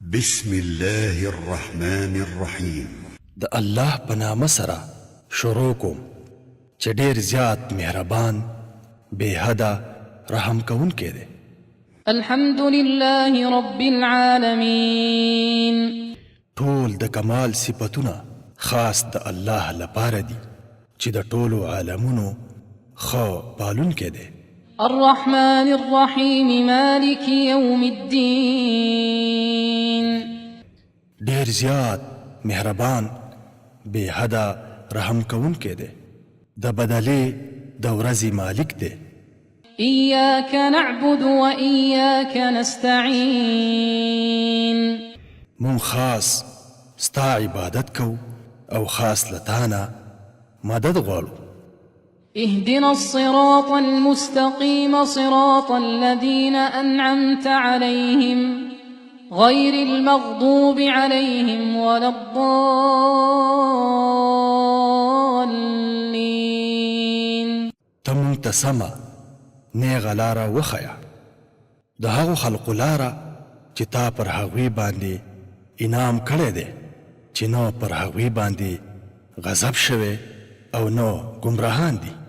بسم الله الرحمن الرحيم. د الله په نامه سره شروع کوم چې ډېر زیات مهربان بے حده رحم کوونکی دی. الحمد لله رب العالمين. ټول د کمال صفتونه خاص د الله لپاره دي چې د ټولو عالمونو ښه پالونکی دی. الرحمن الرحيم مالك يوم الدين. ډېر زیات مهربان بے حده رحم کوونکی دی. د بدلې د ورځې مالک دی. إياك نعبد وإياك نستعين. مون خاص ستا عبادت کو او خاص لتانا مدد غواړو. اهدنا الصراط المستقيم صراط الذين أنعمت عليهم غير المغضوب عليهم ولا الضالين. تمون تسمى نیغه لاره وخیا د هغو خلقو لاره چې تا پر هغوی باندې انعام کړی دی چې نو پر هغوی باندې غضب شوی او نو گمراهان دي.